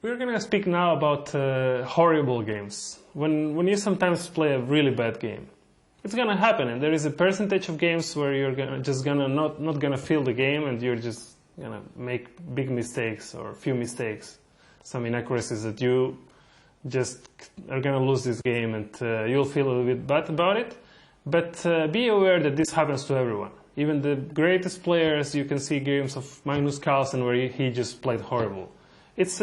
We're gonna speak now about horrible games. When you sometimes play a really bad game, it's gonna happen, and there is a percentage of games where you're not gonna feel the game, and you're just gonna make big mistakes or few mistakes, some inaccuracies that you just are gonna lose this game, and you'll feel a little bit bad about it. But be aware that this happens to everyone. Even the greatest players, you can see games of Magnus Carlsen where he just played horrible. It's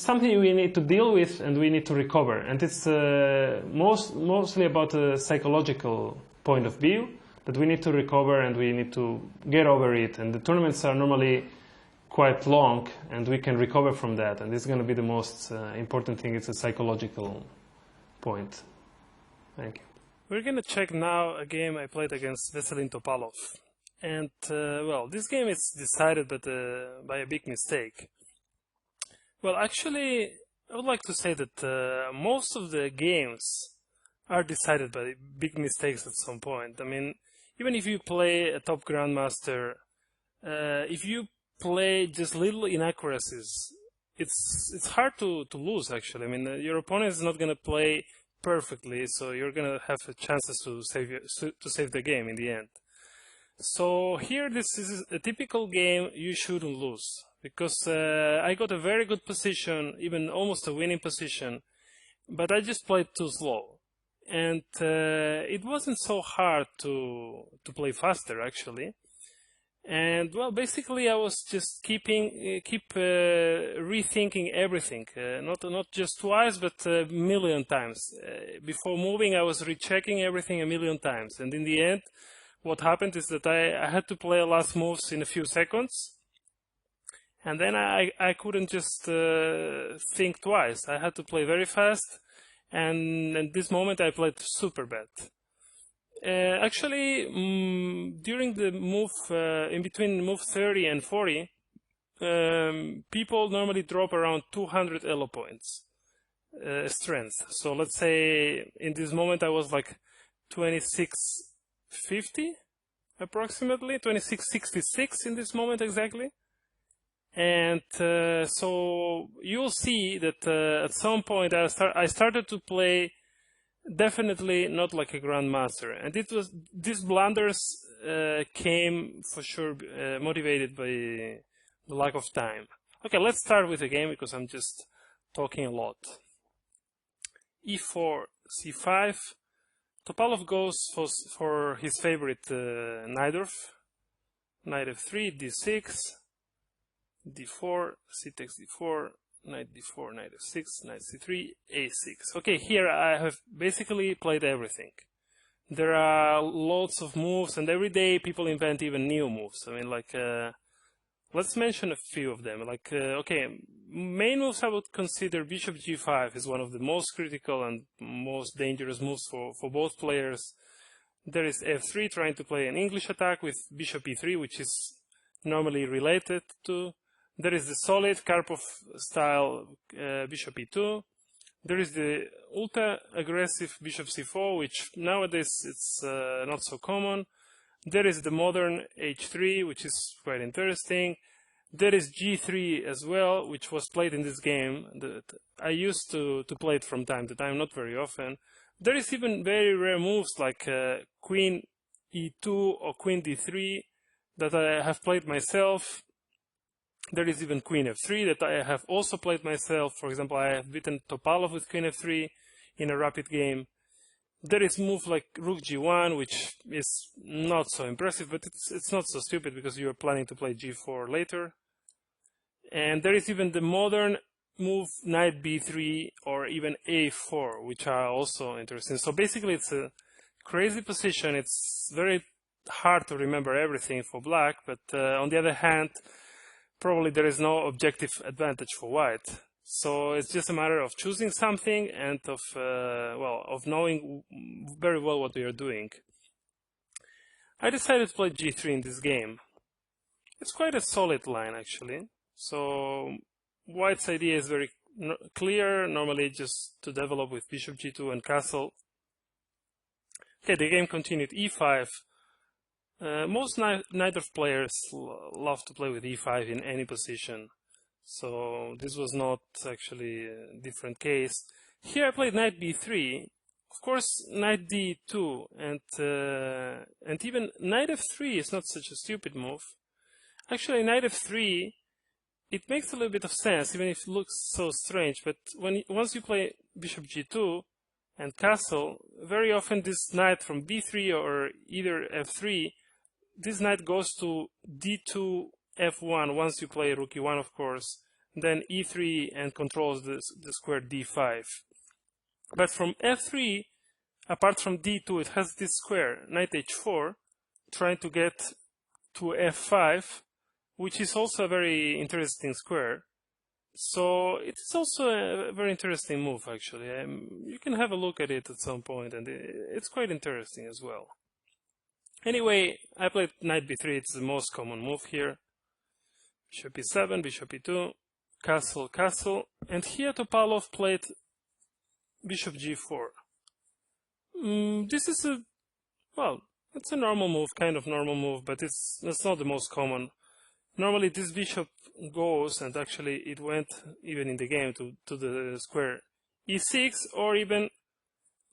something we need to deal with and we need to recover. And it's mostly about a psychological point of view that we need to recover and we need to get over it. And the tournaments are normally quite long and we can recover from that. And this is going to be the most important thing. It's a psychological point. Thank you. We're going to check now a game I played against Topalov. And, well, this game is decided by a big mistake. Well, actually, I would like to say that most of the games are decided by big mistakes at some point. I mean, even if you play a top grandmaster, if you play just little inaccuracies, it's hard to lose, actually. I mean, your opponent is not going to play perfectly, so you're going to have chances to save the game in the end. So here, this is a typical game you shouldn't lose, because I got a very good position, even almost a winning position, but I just played too slow. And it wasn't so hard to play faster, actually. And, well, basically I was just keep rethinking everything, not just twice, but a million times. Before moving, I was rechecking everything a million times. And in the end, what happened is that I had to play last moves in a few seconds. And then I couldn't just think twice. I had to play very fast. And at this moment, I played super bad. Actually, during the move, in between move 30 and 40, people normally drop around 200 elo points strength. So let's say in this moment I was like 2650 approximately, 2666 in this moment exactly. And so you'll see that at some point I started to play definitely not like a grandmaster, and these blunders came for sure motivated by the lack of time. Okay, let's start with the game because I'm just talking a lot. E4, C5. Topalov goes for his favorite knight f3, d6, d4, c takes d4, knight d4, knight f6, knight c3, a6. Okay, here I have basically played everything. There are lots of moves, and every day people invent even new moves. I mean, like, let's mention a few of them. Like, okay, main moves I would consider bishop g5 is one of the most critical and most dangerous moves for both players. There is f3, trying to play an English attack with bishop e3, which is normally related to. There is the solid Karpov style bishop e2. There is the ultra aggressive bishop c4, which nowadays it's not so common. There is the modern h3, which is quite interesting. There is g3 as well, which was played in this game. I used to play it from time to time, not very often. There is even very rare moves like queen e2 or queen d3 that I have played myself. There is even queen f3 that I have also played myself. For example, I have beaten Topalov with queen f3 in a rapid game. There is move like rook g1, which is not so impressive, but it's not so stupid because you are planning to play g4 later. And there is even the modern move knight b3 or even a4, which are also interesting. So basically it's a crazy position. It's very hard to remember everything for black, but on the other hand, probably there is no objective advantage for white. So it's just a matter of choosing something and of of knowing very well what we are doing. I decided to play g3 in this game. It's quite a solid line actually. So white's idea is very clear, normally just to develop with bishop g2 and castle. Okay, the game continued e5. Most Knight of players love to play with e5 in any position. So this was not actually a different case. Here I played knight b3. Of course, knight d2 and even knight f3 is not such a stupid move. Actually, knight f3, it makes a little bit of sense, even if it looks so strange. But once you play bishop g2 and castle, very often this knight from b3 or either f3, this knight goes to d2 f1 once you play rook e1, of course, then e3 and controls the square d5. But from f3, apart from d2, it has this square, knight h4, trying to get to f5, which is also a very interesting square. So it is also a very interesting move, actually. You can have a look at it at some point, and it's quite interesting as well. Anyway, I played knight b3. It's the most common move here. Bishop e7, bishop e2, castle, castle. And here Topalov played bishop g4. This is it's a normal move, kind of normal move, but it's not the most common. Normally this bishop goes, and actually it went even in the game to the square e6, or even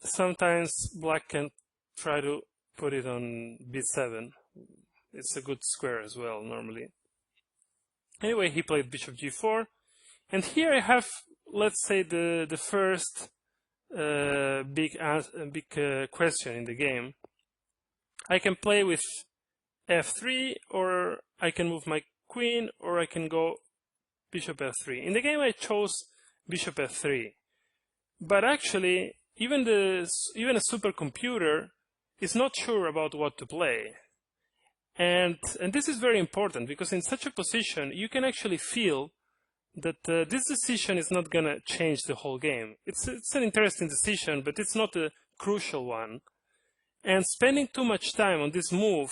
sometimes black can try to put it on b7. It's a good square as well, normally. Anyway, he played bishop g4, and here I have, let's say, the first big question in the game. I can play with f3, or I can move my queen, or I can go bishop f3. In the game I chose bishop f3, but actually even a supercomputer is not sure about what to play. And this is very important, because in such a position you can actually feel that this decision is not going to change the whole game. It's an interesting decision, but it's not a crucial one. And spending too much time on this move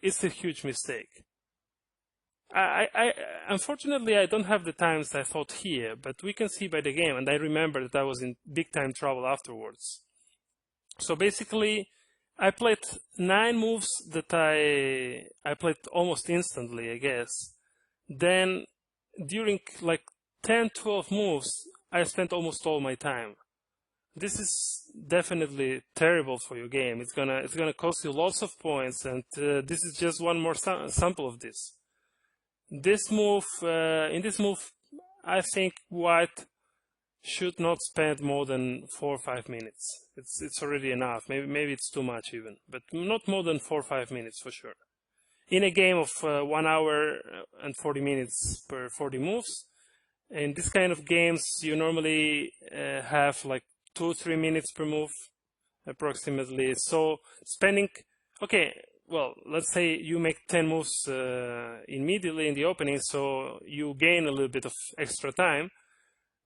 is a huge mistake. Unfortunately, I don't have the times I thought here, but we can see by the game, and I remember that I was in big time trouble afterwards. So basically, I played 9 moves that I played almost instantly, I guess. Then during like 10-12 moves, I spent almost all my time. This is definitely terrible for your game. It's gonna cost you lots of points, and this is just one more sample of this. In this move, I think White should not spend more than 4 or 5 minutes. It's already enough. Maybe it's too much even, but not more than 4 or 5 minutes for sure. In a game of 1 hour and 40 minutes per 40 moves, in this kind of games, you normally have like 2-3 minutes per move, approximately. So spending, okay, well, let's say you make 10 moves immediately in the opening, so you gain a little bit of extra time.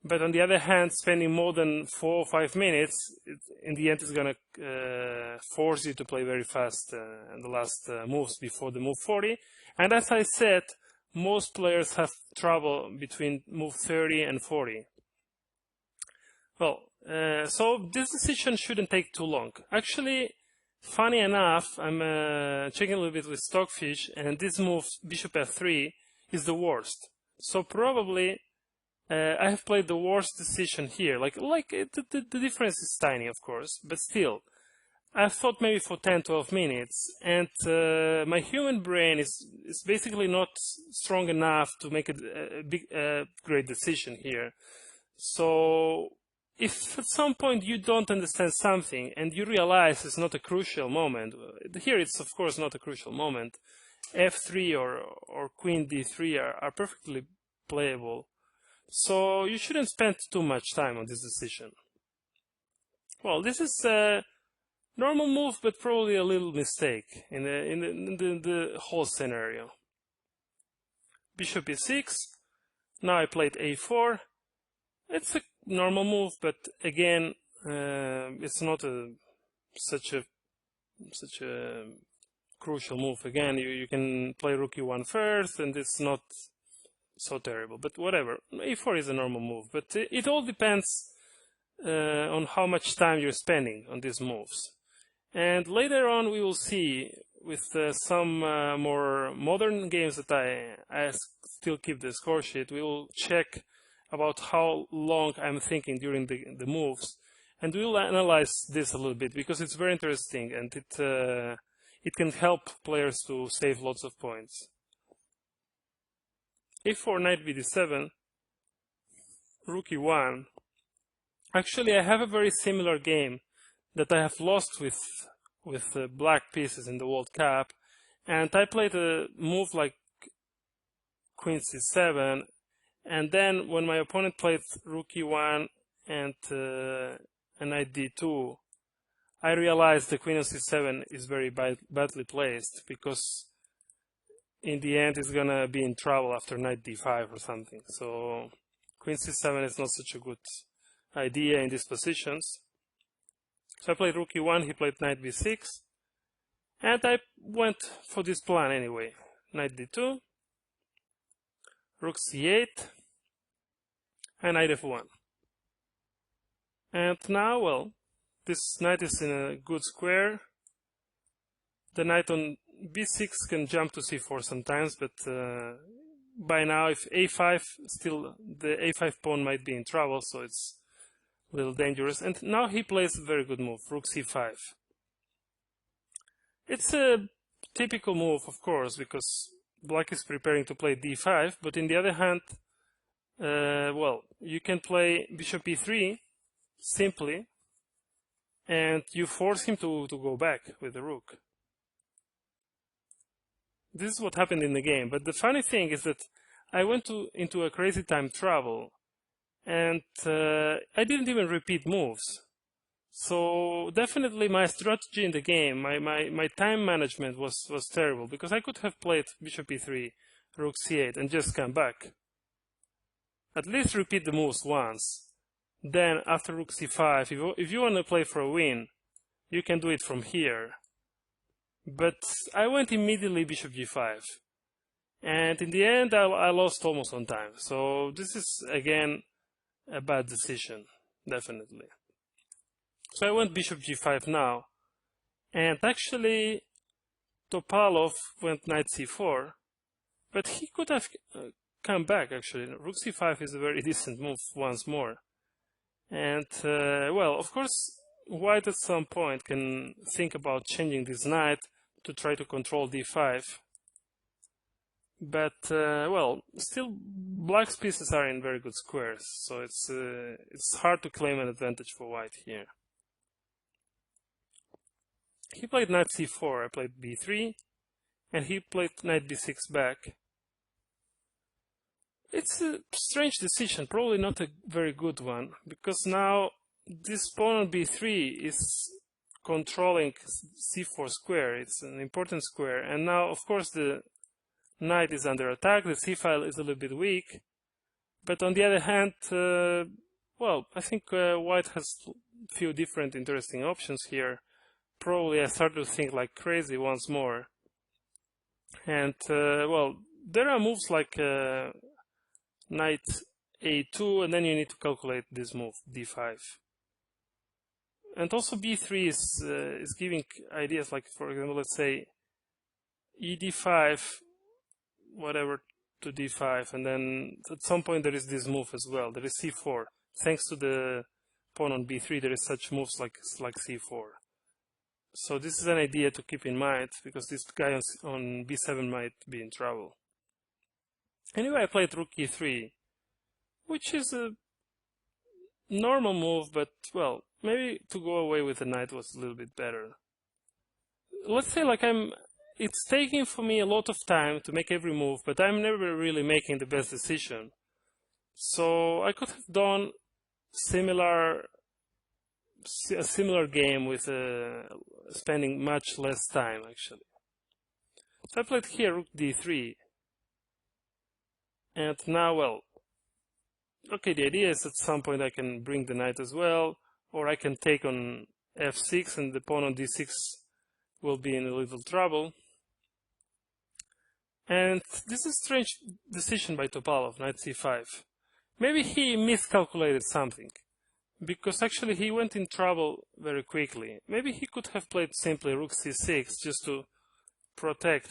But on the other hand, spending more than 4 or 5 minutes, in the end, is going to force you to play very fast in the last moves before the move 40. And as I said, most players have trouble between move 30 and 40. Well, so this decision shouldn't take too long. Actually, funny enough, I'm checking a little bit with Stockfish, and this move, bishop f3, is the worst. So probably I have played the worst decision here. The difference is tiny, of course, but still, I thought maybe for 10-12 minutes, and my human brain is basically not strong enough to make a great decision here. So if at some point you don't understand something and you realize it's not a crucial moment, here it's of course not a crucial moment, f3 or queen d3 are perfectly playable. So you shouldn't spend too much time on this decision. Well, this is a normal move, but probably a little mistake in the whole scenario. Bishop e6. Now I played a4. It's a normal move, but again, it's not such a crucial move. Again, you can play rook e1 first, and it's not so terrible. But whatever, a4 is a normal move. But it all depends on how much time you're spending on these moves. And later on, we will see some more modern games that I still keep the score sheet, we will check about how long I'm thinking during the moves, and we'll analyze this a little bit because it's very interesting, and it can help players to save lots of points. A4, knight bd7, rook e1. Actually, I have a very similar game that I have lost with black pieces in the World Cup, and I played a move like queen c7, and then when my opponent played rook e1 and knight d2, I realized the queen on c7 is very badly placed, because in the end it's gonna be in trouble after knight d5 or something. So queen c7 is not such a good idea in these positions. So I played rook e1, he played knight b6, and I went for this plan anyway. Knight d2, rook c8, and knight f1. And now, well, this knight is in a good square. The knight on b6 can jump to c4 sometimes, but by now, if a5, still the a5 pawn might be in trouble, so it's a little dangerous. And now he plays a very good move, rook c5. It's a typical move, of course, because black is preparing to play d5, but on the other hand, well, you can play bishop e3 simply, and you force him to go back with the rook. This is what happened in the game, but the funny thing is that I went into a crazy time travel, and I didn't even repeat moves. So definitely my strategy in the game, my time management was terrible, because I could have played bishop e3, rook c8 and just come back. At least repeat the moves once. Then after rook c5, if you want to play for a win, you can do it from here. But I went immediately bishop g5. And in the end, I lost almost on time. So this is, again, a bad decision, definitely. So I went bishop g5 now. And actually, Topalov went knight c4. But he could have come back, actually. Rook c5 is a very decent move once more. And, well, of course, white at some point can think about changing this knight to try to control d5. But, well, still black's pieces are in very good squares, so it's hard to claim an advantage for white here. He played knight c4, I played b3, and he played knight b6 back. It's a strange decision, probably not a very good one, because now this pawn on b3 is controlling c4 square. It's an important square, and now, of course, the knight is under attack, the c-file is a little bit weak, but on the other hand, well, I think white has a few different interesting options here. Probably I start to think like crazy once more. And, well, there are moves like knight a2, and then you need to calculate this move, d5. And also b3 is giving ideas like, for example, let's say ed5, whatever, to d5, and then at some point there is this move as well. There is c4. Thanks to the pawn on b3, there is such moves like c4. So this is an idea to keep in mind, because this guy on b7 might be in trouble. Anyway, I played rook e3, which is a normal move, but, well, maybe to go away with the knight was a little bit better. Let's say like it's taking for me a lot of time to make every move, but I'm never really making the best decision. So I could have done a similar game with spending much less time, actually. So I played here rook d3. And now, well, okay, the idea is at some point I can bring the knight as well, or I can take on f6 and the pawn on d6 will be in a little trouble. And this is a strange decision by Topalov, knight c5. Maybe he miscalculated something, because actually he went in trouble very quickly. Maybe he could have played simply rook c6 just to protect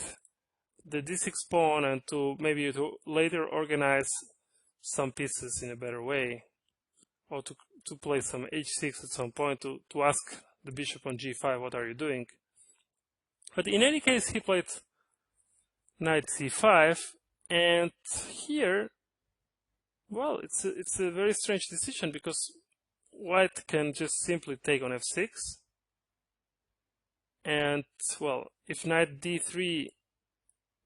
the d6 pawn and to maybe to later organize some pieces in a better way, or to play some h6 at some point to ask the bishop on g5, what are you doing? But in any case, he played knight c5, and here, well, it's a very strange decision, because white can just simply take on f6, and, well, if knight d3,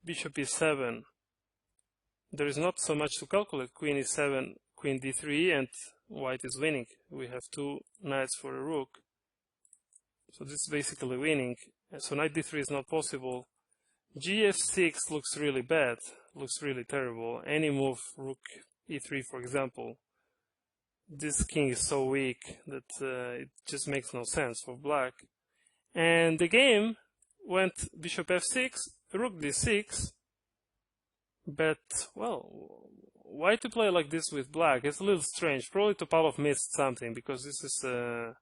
bishop e7, there is not so much to calculate. Queen e7, queen d3, and white is winning. We have two knights for a rook, so this is basically winning. So knight d3 is not possible. Gf6 looks really bad, looks really terrible. Any move, rook e3 for example, this king is so weak that it just makes no sense for black. And the game went bishop f6, rook d6, but, well, why to play like this with black? It's a little strange. Probably Topalov missed something, because this is a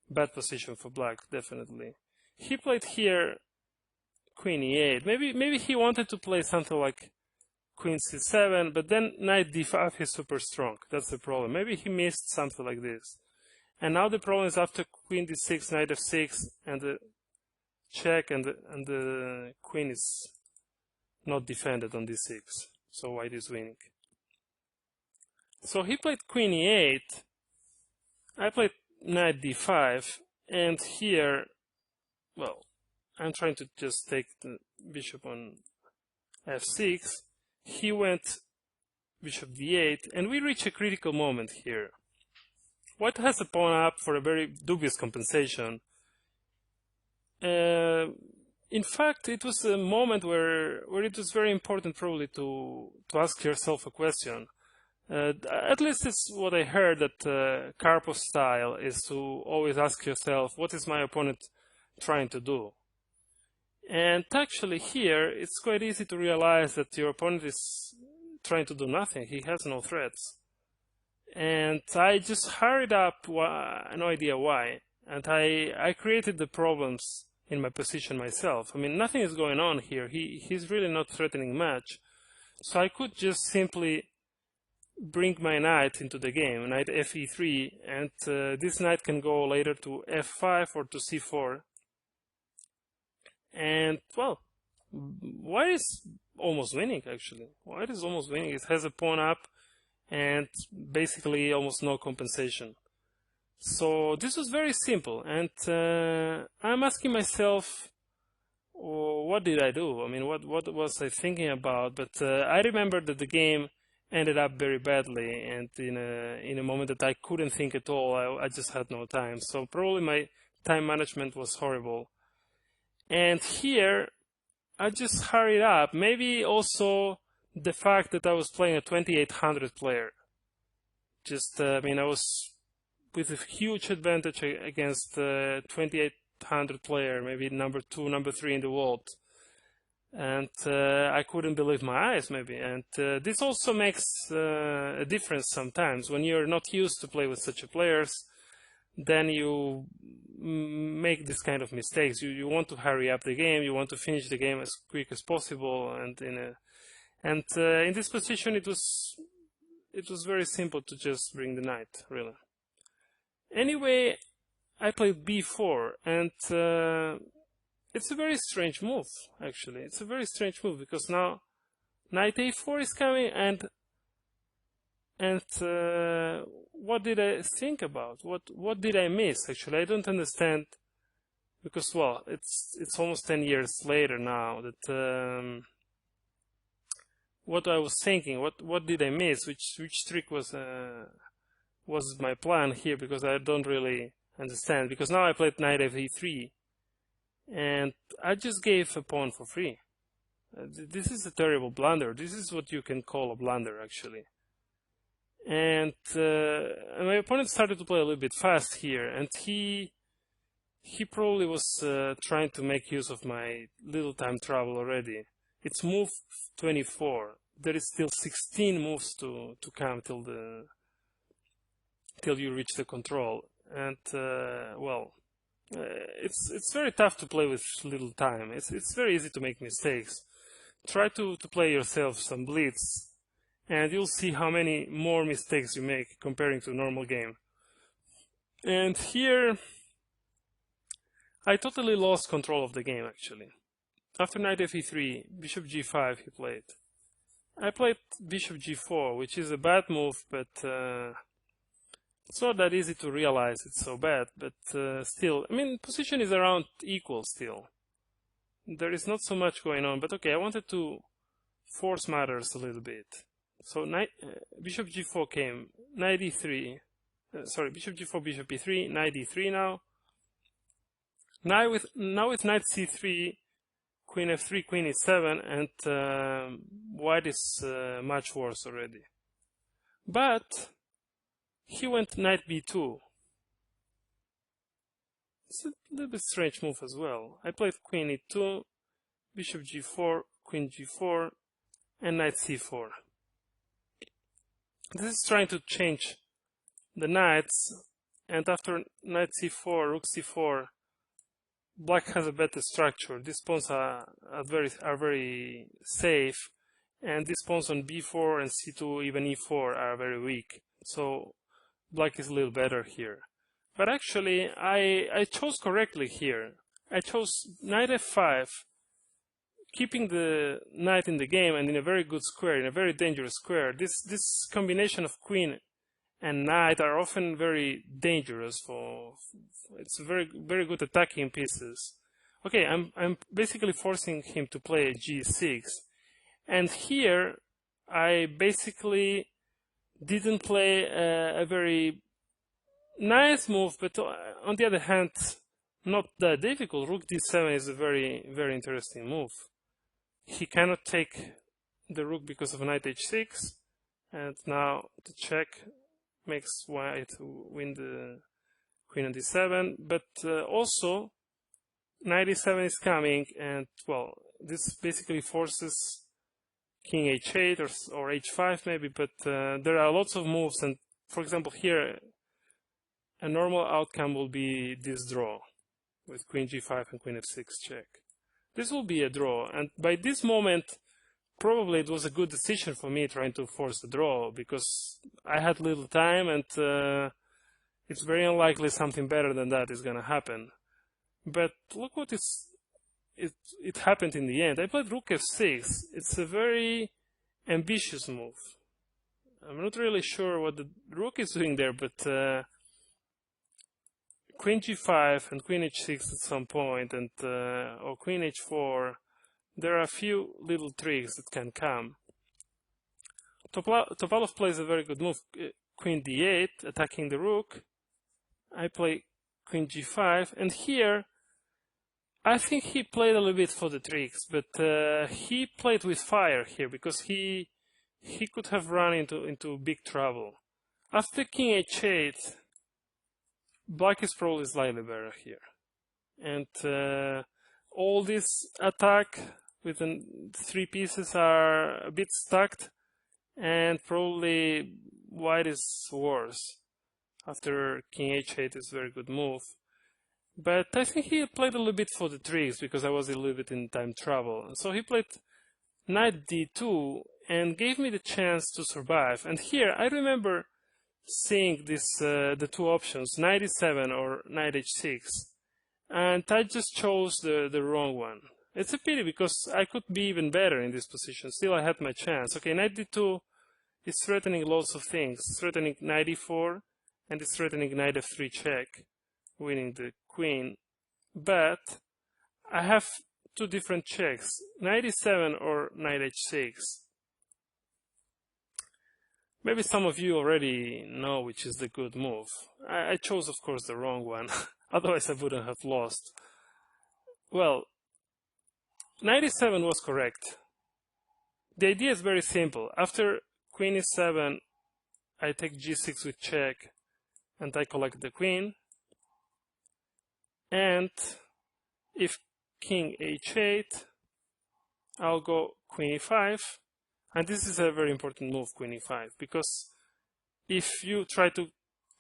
bad position for black, definitely. He played here queen e8. Maybe he wanted to play something like queen c7, but then knight d5 is super strong. That's the problem. Maybe he missed something like this. And now the problem is after queen d6, knight f6, and the check, and the queen is not defended on d6. So white is winning. So he played queen e8. I played knight d5, and here, well, I'm trying to just take the bishop on f6. He went bishop d8, and we reach a critical moment here. White has a pawn up for a very dubious compensation. In fact, it was a moment where it was very important probably to ask yourself a question. At least it's what I heard, that Karpov style is to always ask yourself, what is my opponent trying to do? And actually here, it's quite easy to realize that your opponent is trying to do nothing. He has no threats. And I just hurried up, no idea why. And I created the problems in my position myself. I mean, nothing is going on here. He's really not threatening much. So I could just simply bring my knight into the game, knight fe3, and this knight can go later to f5 or to c4. And, well, white is almost winning, actually. White is almost winning. It has a pawn up and basically almost no compensation. So this was very simple, and I'm asking myself, what did I do? I mean, what was I thinking about? But I remember that the game ended up very badly, and in a moment that I couldn't think at all. I just had no time. So probably my time management was horrible. And here, I just hurried up. Maybe also the fact that I was playing a 2800 player. Just, I mean, I was with a huge advantage against 2800 player, maybe number 2, number 3 in the world. And I couldn't believe my eyes, maybe. And this also makes a difference sometimes. When you're not used to play with such players, then you make this kind of mistakes. You want to hurry up the game, you want to finish the game as quick as possible, and in this position it was very simple to just bring the knight, really. Anyway, I played b4, and it's a very strange move, actually. It's a very strange move, because now knight a4 is coming, and what did I think about? What did I miss? Actually, I don't understand, because, well, it's almost 10 years later now that what I was thinking, what did I miss? Which trick was my plan here? Because I don't really understand. Because now I played knight f3, and I just gave a pawn for free. This is a terrible blunder. This is what you can call a blunder, actually. And my opponent started to play a little bit fast here, and he probably was trying to make use of my little time travel already. It's move 24. There is still 16 moves to come till you reach the control. And well, It's very tough to play with little time. It's very easy to make mistakes. Try to play yourself some blitz, and you'll see how many more mistakes you make comparing to a normal game. And here, I totally lost control of the game, actually. After knight fe3, bishop g5 he played. I played bishop g4, which is a bad move, but it's not that easy to realize it's so bad. But still, I mean, position is around equal still. There is not so much going on, but okay, I wanted to force matters a little bit. So bishop g4 came, knight e3, sorry, bishop g4, bishop e3, knight e3 now. Now with knight c3, queen f3, queen e7, and white is much worse already. But he went knight b2. It's a little bit strange move as well. I played queen e2, bishop g4, queen g4, and knight c4. This is trying to change the knights, and after knight c4, rook c4, black has a better structure. These pawns are very safe, and these pawns on b4 and c2, even e4, are very weak. So black is a little better here. But actually, I chose correctly here. I chose knight f5, keeping the knight in the game and in a very good square, in a very dangerous square. This combination of queen and knight are often very dangerous for it's very good attacking pieces. Okay, I'm basically forcing him to play g6, and here I basically didn't play a very nice move, but on the other hand, not that difficult. Rook d7 is a very interesting move. He cannot take the rook because of knight h6, and now the check makes white win the queen on d7, but also knight e7 is coming, and well, this basically forces king h8 or h5 maybe, but there are lots of moves, and for example here a normal outcome will be this draw with queen g5 and queen f6 check. This will be a draw, and by this moment probably it was a good decision for me trying to force the draw, because I had little time, and it's very unlikely something better than that is gonna happen. But look what it happened in the end. I played rook f6. It's a very ambitious move. I'm not really sure what the rook is doing there, but queen g5 and queen h6 at some point, and or queen h4. There are a few little tricks that can come. Topalov plays a very good move, queen d8, attacking the rook. I play queen g5, and here I think he played a little bit for the tricks, but he played with fire here because he could have run into big trouble. After king h8, black is probably slightly better here, and all this attack with the three pieces are a bit stacked, and probably white is worse. After king h8 is a very good move. But I think he played a little bit for the tricks because I was a little bit in time trouble. So he played knight d2 and gave me the chance to survive. And here I remember seeing this the two options, knight e7 or knight h6. And I just chose the wrong one. It's a pity because I could be even better in this position. Still I had my chance. Okay, knight d2 is threatening lots of things. It's threatening knight e4 and it's threatening knight f3 check, winning the queen. But I have two different checks, knight e7 or knight h6. Maybe some of you already know which is the good move. I chose, of course, the wrong one. Otherwise I wouldn't have lost. Well, knight e7 was correct. The idea is very simple. After queen e7, I take g6 with check, and I collect the queen. And if king h8, I'll go queen e5. And this is a very important move, queen e5, because if you try to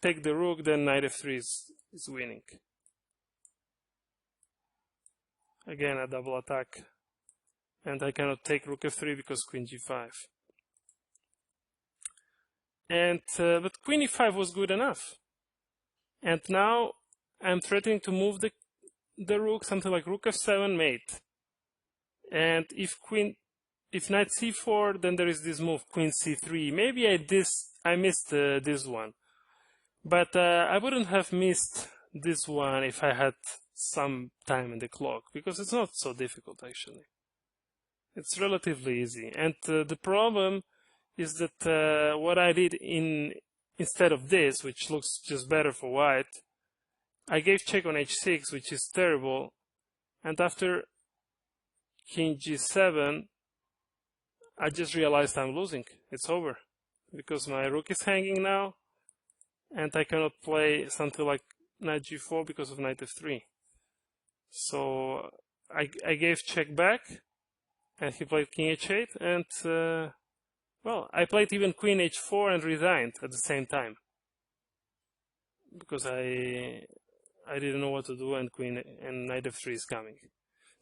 take the rook, then knight f3 is winning. Again, a double attack. And I cannot take rook f3 because queen g5. And but queen e5 was good enough. And now I'm threatening to move the rook, something like rook f7 mate. And if knight c4, then there is this move, queen c3. Maybe I missed this one. But I wouldn't have missed this one if I had some time in the clock, because it's not so difficult actually. It's relatively easy. And the problem is that what I did instead of this, which looks just better for white, I gave check on h6, which is terrible. And after king g7, I just realized I'm losing. It's over. Because my rook is hanging now, and I cannot play something like knight g4 because of knight f3. So I gave check back, and he played king h8, and well, I played even queen h4 and resigned at the same time. Because I didn't know what to do, and knight f3 is coming.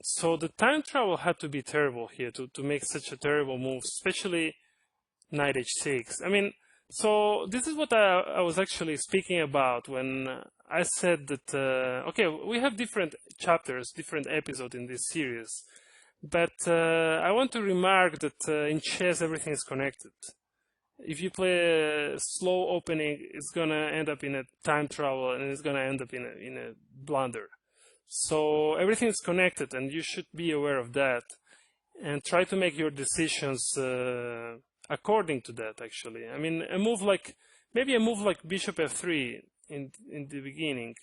So the time travel had to be terrible here to make such a terrible move, especially knight h6. I mean, so this is what I was actually speaking about when I said that, okay, we have different chapters, different episodes in this series, but I want to remark that in chess everything is connected. If you play a slow opening, it's gonna end up in a time travel, and it's gonna end up in a blunder. So everything is connected, and you should be aware of that, and try to make your decisions according to that. Actually, I mean, maybe a move like bishop f3 in the beginning,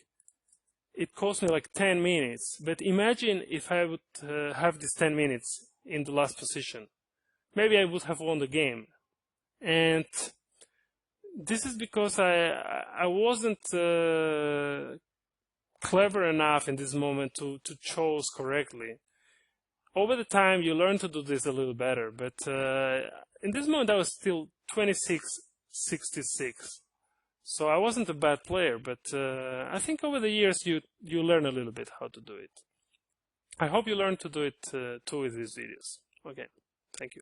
it cost me like 10 minutes. But imagine if I would have these 10 minutes in the last position. Maybe I would have won the game. And this is because I wasn't clever enough in this moment to choose correctly. Over the time, you learn to do this a little better, but in this moment, I was still 26-66. So I wasn't a bad player, but I think over the years, you learn a little bit how to do it. I hope you learn to do it too with these videos. Okay, thank you.